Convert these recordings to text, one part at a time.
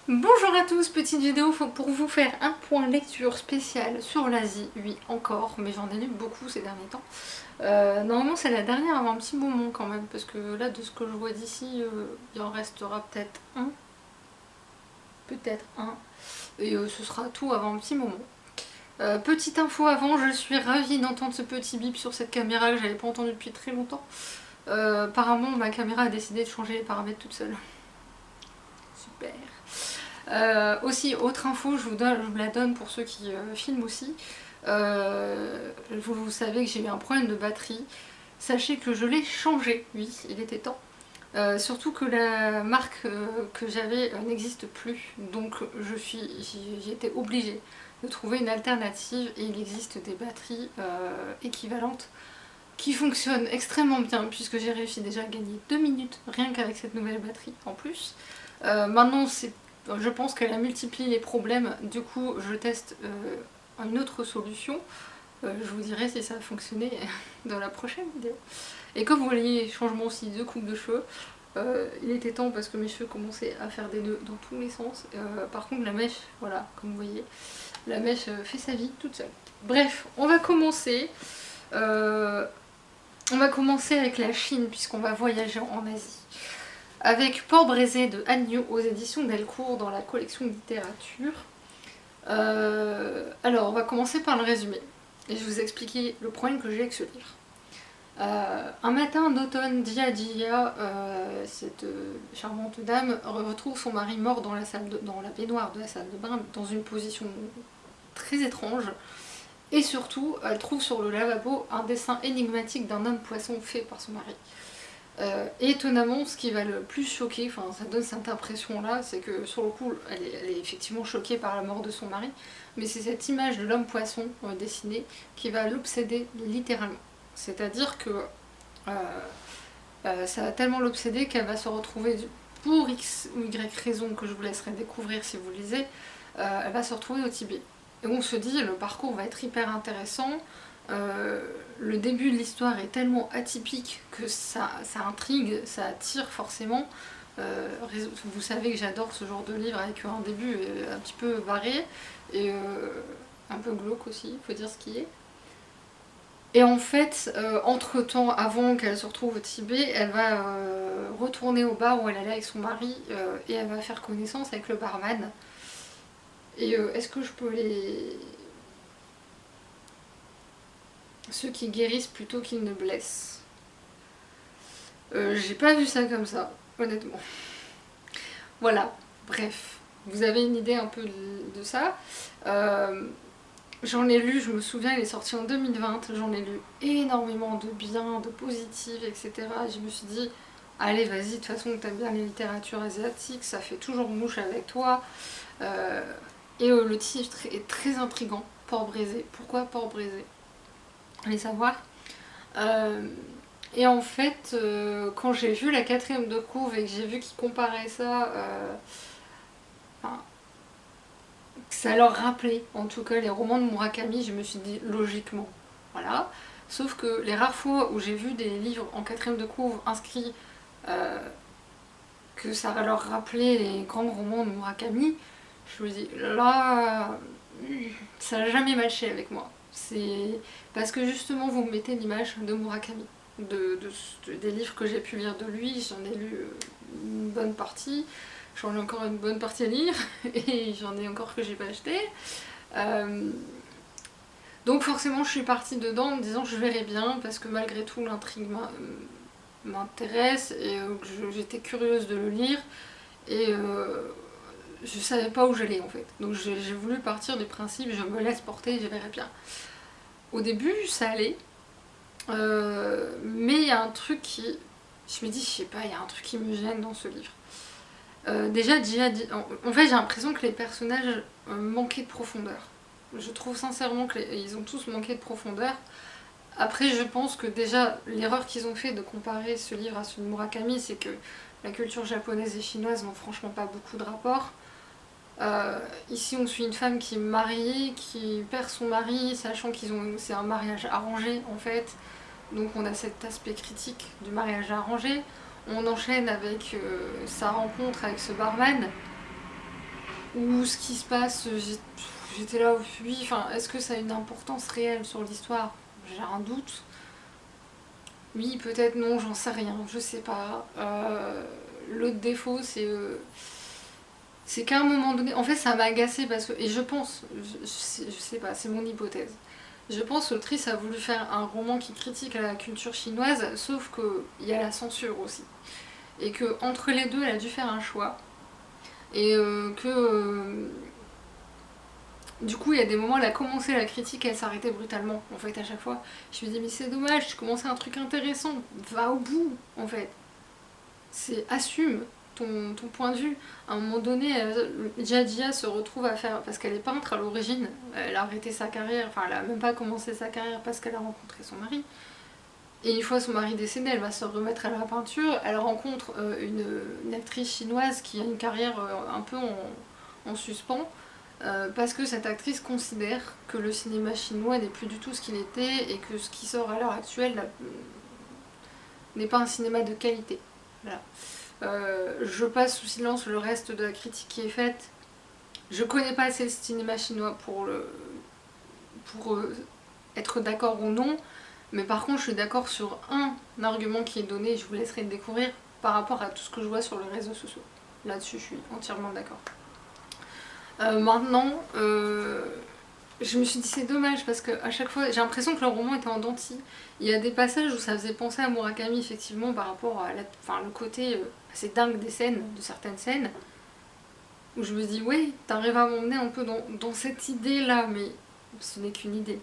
Bonjour à tous, petite vidéo pour vous faire un point lecture spécial sur l'Asie, oui encore, mais j'en ai lu beaucoup ces derniers temps. Normalement c'est la dernière avant un petit moment quand même, parce que là de ce que je vois d'ici, il en restera peut-être un, et ce sera tout avant un petit moment. Petite info avant, je suis ravie d'entendre ce petit bip sur cette caméra que j'avais pas entendu depuis très longtemps. Apparemment ma caméra a décidé de changer les paramètres toute seule. Super. Aussi, autre info, je vous la donne pour ceux qui filment aussi. Vous savez que j'ai eu un problème de batterie. Sachez que je l'ai changé, oui, il était temps. Surtout que la marque que j'avais n'existe plus. Donc j'ai été obligée de trouver une alternative et il existe des batteries équivalentes qui fonctionnent extrêmement bien puisque j'ai réussi déjà à gagner 2 minutes rien qu'avec cette nouvelle batterie en plus. Maintenant je pense qu'elle a multiplié les problèmes, du coup je teste une autre solution. Je vous dirai si ça a fonctionné dans la prochaine vidéo. Et comme vous voyez, changement aussi de coupe de cheveux. Il était temps parce que mes cheveux commençaient à faire des nœuds dans tous les sens. Par contre la mèche, voilà, comme vous voyez, la mèche fait sa vie toute seule. Bref, on va commencer. Avec la Chine puisqu'on va voyager en Asie. Avec Port-Brézé de Agneau aux éditions Delcourt dans la collection de littérature. Alors on va commencer par le résumé. Et je vais vous expliquer le problème que j'ai avec ce livre. Un matin d'automne, Jia, cette charmante dame, retrouve son mari mort dans la baignoire de la salle de bain, dans une position très étrange. Et surtout, elle trouve sur le lavabo un dessin énigmatique d'un homme poisson fait par son mari. Et étonnamment, ce qui va le plus choquer, enfin ça donne cette impression là, c'est que sur le coup elle est effectivement choquée par la mort de son mari, mais c'est cette image de l'homme poisson dessinée qui va l'obséder littéralement. C'est-à-dire que ça va tellement l'obséder qu'elle va se retrouver, pour X ou Y raison que je vous laisserai découvrir si vous lisez, elle va se retrouver au Tibet. Et on se dit le parcours va être hyper intéressant. Le début de l'histoire est tellement atypique que ça intrigue, ça attire forcément. Vous savez que j'adore ce genre de livre avec un début un petit peu barré et un peu glauque aussi, il faut dire ce qui est. Et en fait, entre temps, avant qu'elle se retrouve au Tibet, elle va retourner au bar où elle allait avec son mari et elle va faire connaissance avec le barman. Et est-ce que je peux ceux qui guérissent plutôt qu'ils ne blessent. J'ai pas vu ça comme ça, honnêtement. Voilà, bref, vous avez une idée un peu de ça. J'en ai lu, je me souviens, il est sorti en 2020, j'en ai lu énormément de bien, de positifs, etc. Et je me suis dit, allez vas-y, de toute façon t'aimes bien les littératures asiatiques, ça fait toujours mouche avec toi. Et le titre est très intriguant, Port-Brézé. Pourquoi Port-Brézé? Allez savoir. Et en fait, quand j'ai vu la 4ème de couve et que j'ai vu qu'ils comparaient ça, ça leur rappelait en tout cas les romans de Murakami, je me suis dit logiquement, voilà. Sauf que les rares fois où j'ai vu des livres en 4ème de couve inscrits que ça leur rappelait les grands romans de Murakami, je me dis là, ça n'a jamais matché avec moi. C'est parce que justement vous me mettez l'image de Murakami, des livres que j'ai pu lire de lui, j'en ai lu une bonne partie, j'en ai encore une bonne partie à lire, et j'en ai encore que j'ai pas acheté. Donc forcément je suis partie dedans en me disant je verrai bien, parce que malgré tout l'intrigue m'intéresse, et j'étais curieuse de le lire, et je savais pas où j'allais en fait. Donc j'ai voulu partir du principe je me laisse porter, je verrai bien. Au début ça allait, mais il y a un truc qui... Je me dis, je sais pas, il y a un truc qui me gêne dans ce livre. Déjà, en fait j'ai l'impression que les personnages manquaient de profondeur. Je trouve sincèrement qu'ils ont tous manqué de profondeur. Après je pense que déjà l'erreur qu'ils ont fait de comparer ce livre à celui de Murakami, c'est que la culture japonaise et chinoise n'ont franchement pas beaucoup de rapport. Ici on suit une femme qui est mariée, qui perd son mari, sachant c'est un mariage arrangé en fait, donc on a cet aspect critique du mariage arrangé. On enchaîne avec sa rencontre avec ce barman, où ce qui se passe, j'étais là, oui, enfin, est-ce que ça a une importance réelle sur l'histoire? J'ai un doute. Oui, peut-être non, j'en sais rien, je sais pas. L'autre défaut, c'est qu'à un moment donné, en fait, ça m'a agacée parce que, et je pense, je sais pas, c'est mon hypothèse. Je pense que l'autrice a voulu faire un roman qui critique la culture chinoise, sauf qu'il y a la censure aussi. Et que entre les deux, elle a dû faire un choix. Et du coup, il y a des moments, elle a commencé la critique, elle s'arrêtait brutalement, en fait, à chaque fois. Je me dis, mais c'est dommage, tu commençais un truc intéressant, va au bout, en fait. Assume ton point de vue. À un moment donné, Jia se retrouve à faire, parce qu'elle est peintre à l'origine, elle a arrêté sa carrière, enfin, elle a même pas commencé sa carrière parce qu'elle a rencontré son mari. Et une fois son mari décédé, elle va se remettre à la peinture. Elle rencontre une actrice chinoise qui a une carrière un peu en suspens. Parce que cette actrice considère que le cinéma chinois n'est plus du tout ce qu'il était et que ce qui sort à l'heure actuelle n'est pas un cinéma de qualité. Voilà. Je passe sous silence le reste de la critique qui est faite. Je connais pas assez le cinéma chinois pour être d'accord ou non, mais par contre je suis d'accord sur un argument qui est donné et je vous laisserai le découvrir par rapport à tout ce que je vois sur les réseaux sociaux. Là-dessus je suis entièrement d'accord. Maintenant, je me suis dit c'est dommage parce que à chaque fois j'ai l'impression que le roman était en dentille. Il y a des passages où ça faisait penser à Murakami effectivement par rapport à le côté assez dingue des scènes, de certaines scènes, où je me dis oui, t'arrives à m'emmener un peu dans cette idée là, mais ce n'est qu'une idée.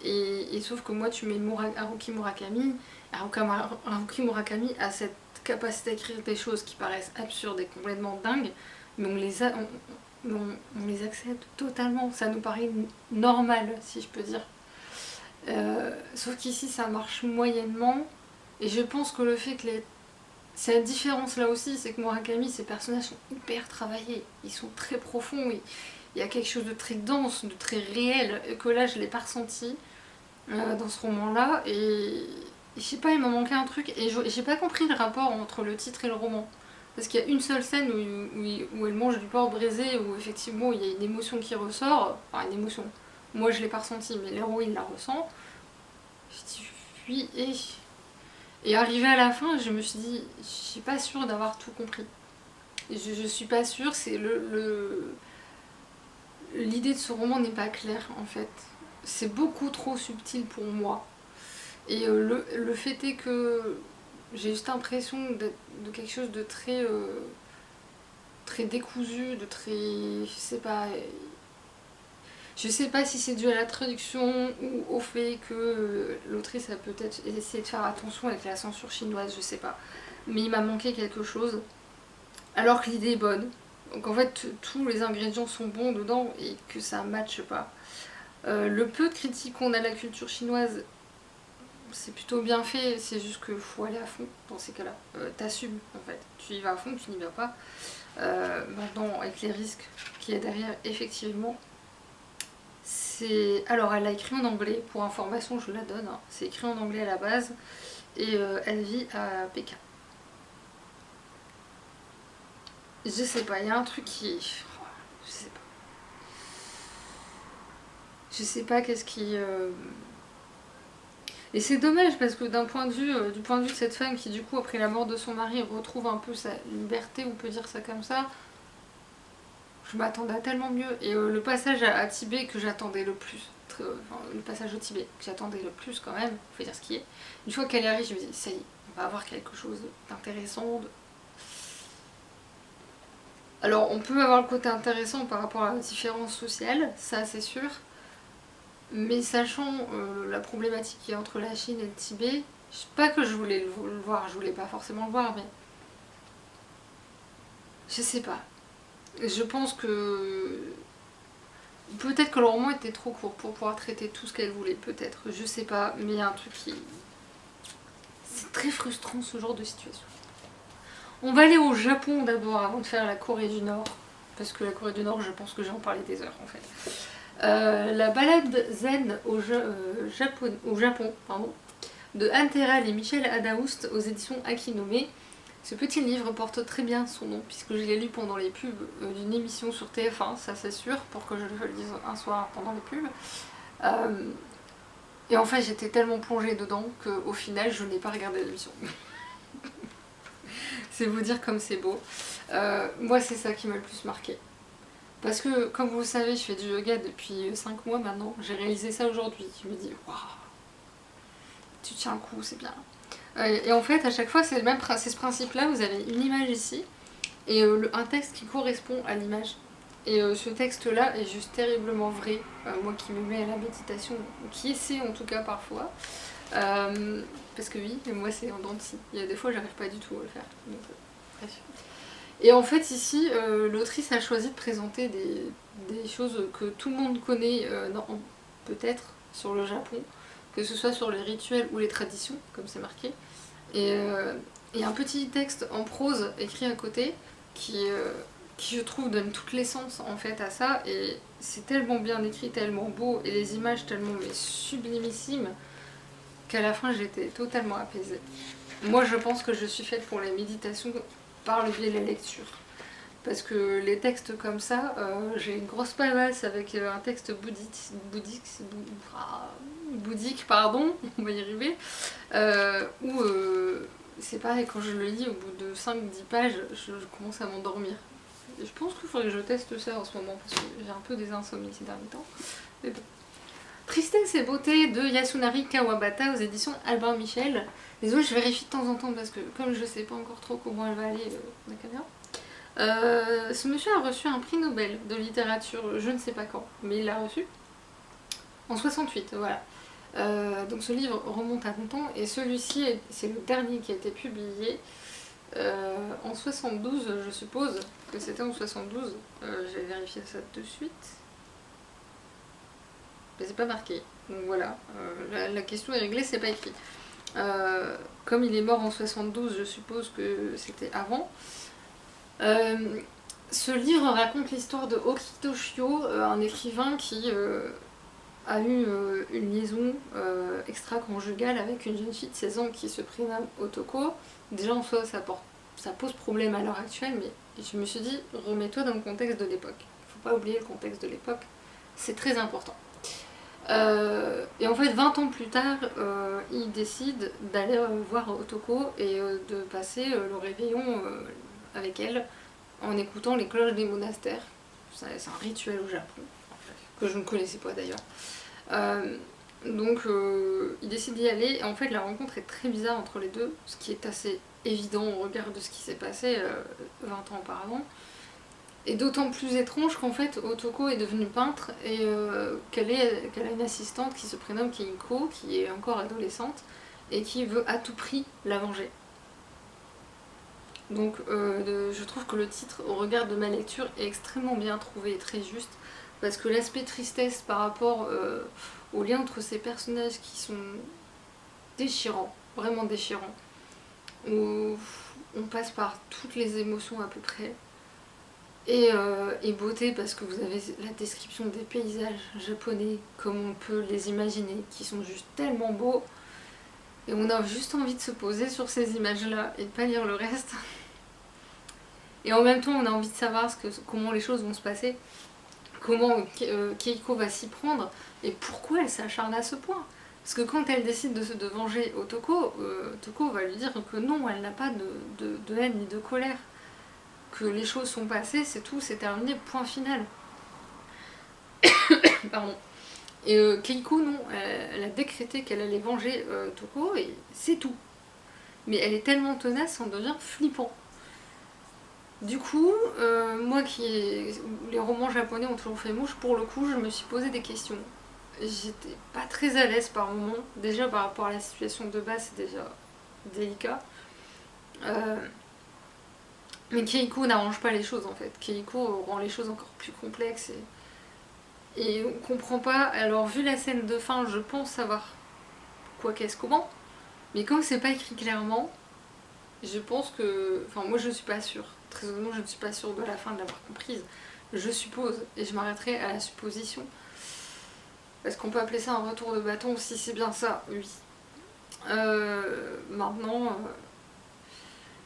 Et sauf que moi tu mets Haruki Murakami, Haruki Murakami a cette capacité à écrire des choses qui paraissent absurdes et complètement dingues, mais on les accepte totalement, ça nous paraît normal si je peux dire. Sauf qu'ici ça marche moyennement, et je pense que le fait que c'est la différence là aussi, c'est que Murakami, ses personnages sont hyper travaillés, ils sont très profonds, il y a quelque chose de très dense, de très réel, que là je l'ai pas ressenti dans ce roman là, et je sais pas, il m'a manqué un truc, et j'ai pas compris le rapport entre le titre et le roman. Parce qu'il y a une seule scène où elle mange du porc braisé, où effectivement il y a une émotion qui ressort, enfin une émotion, moi je l'ai pas ressentie, mais l'héroïne la ressent. Je dis oui, et arrivé à la fin, je me suis dit, je suis pas sûre d'avoir tout compris. Et je suis pas sûre, c'est l'idée de ce roman n'est pas claire en fait. C'est beaucoup trop subtil pour moi. Et le fait est que j'ai juste l'impression de quelque chose de très, très décousu, de très... Je sais pas si c'est dû à la traduction ou au fait que l'autrice a peut-être essayé de faire attention avec la censure chinoise, je sais pas. Mais il m'a manqué quelque chose, alors que l'idée est bonne. Donc en fait, tous les ingrédients sont bons dedans et que ça matche pas. Le peu de critiques qu'on a de la culture chinoise, c'est plutôt bien fait, c'est juste qu'il faut aller à fond dans ces cas-là. T'assumes en fait, tu y vas à fond, tu n'y vas pas. Maintenant, avec les risques qu'il y a derrière, effectivement. Alors, elle l'a écrit en anglais, pour information, je la donne. Hein. C'est écrit en anglais à la base, et elle vit à Pékin. Je sais pas, il y a un truc qui... Je sais pas. Je sais pas qu'est-ce qui... Et c'est dommage parce que du point de vue de cette femme qui du coup après la mort de son mari retrouve un peu sa liberté, on peut dire ça comme ça, je m'attendais à tellement mieux. Et le passage à Tibet que j'attendais le plus, le passage au Tibet que j'attendais le plus quand même, faut dire ce qui est. Une fois qu'elle arrive, je me dis ça y est, on va avoir quelque chose d'intéressant. Alors on peut avoir le côté intéressant par rapport à la différence sociale, ça c'est sûr. Mais sachant la problématique qu'il y a entre la Chine et le Tibet, je sais pas que je voulais le voir, je voulais pas forcément le voir, mais je sais pas. Je pense que peut-être que le roman était trop court pour pouvoir traiter tout ce qu'elle voulait, peut-être, je sais pas, mais il y a un truc qui... C'est très frustrant ce genre de situation. On va aller au Japon d'abord avant de faire la Corée du Nord, parce que la Corée du Nord, je pense que j'ai en parlé des heures en fait. La balade zen au Japon, de Anne Terrell et Michel Adaoust aux éditions Akinome. Ce petit livre porte très bien son nom, puisque je l'ai lu pendant les pubs d'une émission sur TF1, ça c'est sûr, pour que je le lise un soir pendant les pubs. Et en fait j'étais tellement plongée dedans qu'au final je n'ai pas regardé l'émission. C'est vous dire comme c'est beau. Moi c'est ça qui m'a le plus marqué. Parce que comme vous le savez, je fais du yoga depuis 5 mois maintenant, j'ai réalisé ça aujourd'hui. Je me dis, waouh, tu tiens le coup, c'est bien. Et en fait à chaque fois c'est ce principe là, vous avez une image ici et un texte qui correspond à l'image. Et ce texte là est juste terriblement vrai, moi qui me mets à la méditation, qui essaie en tout cas parfois, parce que oui, mais moi c'est en dents de scie, il y a des fois j'arrive pas du tout à le faire, donc bref. Et en fait ici l'autrice a choisi de présenter des choses que tout le monde connaît peut-être sur le Japon, que ce soit sur les rituels ou les traditions, comme c'est marqué. Et il y a un petit texte en prose écrit à côté qui je trouve donne toute l'essence en fait à ça, et c'est tellement bien écrit, tellement beau, et les images tellement mais sublimissimes, qu'à la fin j'étais totalement apaisée. Moi je pense que je suis faite pour les méditations par le biais de la lecture. Parce que les textes comme ça, j'ai une grosse pavasse avec un texte bouddhique, pardon, on va y arriver, où c'est pareil, quand je le lis, au bout de 5-10 pages, je commence à m'endormir. Et je pense qu'il faudrait que je teste ça en ce moment, parce que j'ai un peu des insomnies ces derniers temps. Mais bon. Tristesse et beauté de Yasunari Kawabata aux éditions Albin Michel. Désolée, je vérifie de temps en temps parce que comme je sais pas encore trop comment elle va aller, la caméra. Ce monsieur a reçu un prix Nobel de littérature, je ne sais pas quand, mais il l'a reçu en 68, voilà. Donc ce livre remonte à longtemps, et celui-ci, c'est le dernier qui a été publié en 72, je suppose que c'était en 72, je vais vérifier ça de suite. Mais c'est pas marqué, donc voilà, la question est réglée, c'est pas écrit. Comme il est mort en 72, je suppose que c'était avant. Ce livre raconte l'histoire de Oki Toshio, un écrivain qui a eu une liaison extra-conjugale avec une jeune fille de 16 ans qui se prénomme Otoko. Déjà en soi ça pose problème à l'heure actuelle, mais je me suis dit, remets-toi dans le contexte de l'époque. Faut pas oublier le contexte de l'époque, c'est très important. Et en fait 20 ans plus tard, il décide d'aller voir Otoko et de passer le réveillon avec elle en écoutant les cloches des monastères. C'est un rituel au Japon, que je ne connaissais pas d'ailleurs. Donc il décide d'y aller, et en fait la rencontre est très bizarre entre les deux, ce qui est assez évident au regard de ce qui s'est passé 20 ans auparavant. Et d'autant plus étrange qu'en fait Otoko est devenue peintre et qu'elle a une assistante qui se prénomme Keiko, qui est encore adolescente et qui veut à tout prix la venger. Donc je trouve que le titre, au regard de ma lecture, est extrêmement bien trouvé et très juste, parce que l'aspect tristesse par rapport au lien entre ces personnages qui sont déchirants, vraiment déchirants, où on passe par toutes les émotions à peu près, et beauté parce que vous avez la description des paysages japonais comme on peut les imaginer, qui sont juste tellement beaux, et on a juste envie de se poser sur ces images là et de pas lire le reste. Et en même temps on a envie de savoir comment les choses vont se passer, comment Keiko va s'y prendre et pourquoi elle s'acharne à ce point. Parce que quand elle décide de venger Otoko, Otoko va lui dire que non, elle n'a pas de haine ni de colère, que les choses sont passées, c'est tout, c'est terminé, point final. Pardon. Et Keiko, non, elle a décrété qu'elle allait venger Otoko et c'est tout. Mais elle est tellement tenace, ça en devient flippant. Du coup, moi les romans japonais ont toujours fait mouche, pour le coup, je me suis posé des questions. J'étais pas très à l'aise par moments, déjà par rapport à la situation de base, c'est déjà délicat. Mais Keiko n'arrange pas les choses en fait. Keiko rend les choses encore plus complexes et on comprend pas. Alors vu la scène de fin, je pense savoir quoi, qu'est-ce, comment. Mais comme c'est pas écrit clairement, je pense que... Enfin moi je suis pas sûre. Très honnêtement je ne suis pas sûre de la fin de l'avoir comprise. Je suppose, et je m'arrêterai à la supposition. Est-ce qu'on peut appeler ça un retour de bâton? Si c'est bien ça, oui. Maintenant...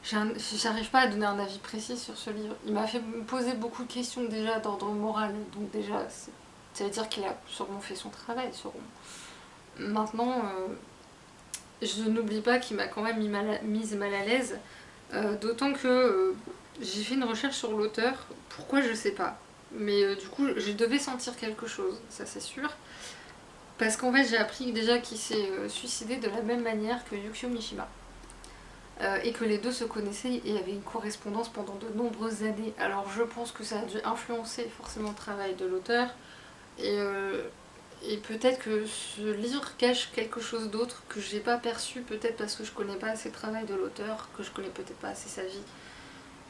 j'arrive pas à donner un avis précis sur ce livre. Il m'a fait me poser beaucoup de questions déjà d'ordre moral, donc déjà ça veut dire qu'il a sûrement fait son travail. Maintenant, je n'oublie pas qu'il m'a quand même mise mal à l'aise, d'autant que j'ai fait une recherche sur l'auteur, pourquoi je sais pas. Mais du coup, je devais sentir quelque chose, ça c'est sûr. Parce qu'en fait, j'ai appris déjà qu'il s'est suicidé de la même manière que Yukio Mishima. Et que les deux se connaissaient et avaient une correspondance pendant de nombreuses années. Alors je pense que ça a dû influencer forcément le travail de l'auteur. Et, et peut-être que ce livre cache quelque chose d'autre que j'ai pas perçu, peut-être parce que je connais pas assez le travail de l'auteur, que je connais peut-être pas assez sa vie.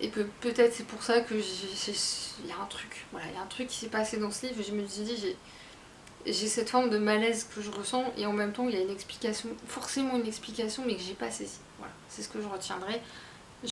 Et peut-être c'est pour ça que il y a un truc, voilà, il y a un truc qui s'est passé dans ce livre, et je me suis dit, j'ai cette forme de malaise que je ressens, et en même temps il y a une explication, forcément une explication, mais que j'ai pas saisie. Voilà, c'est ce que je retiendrai.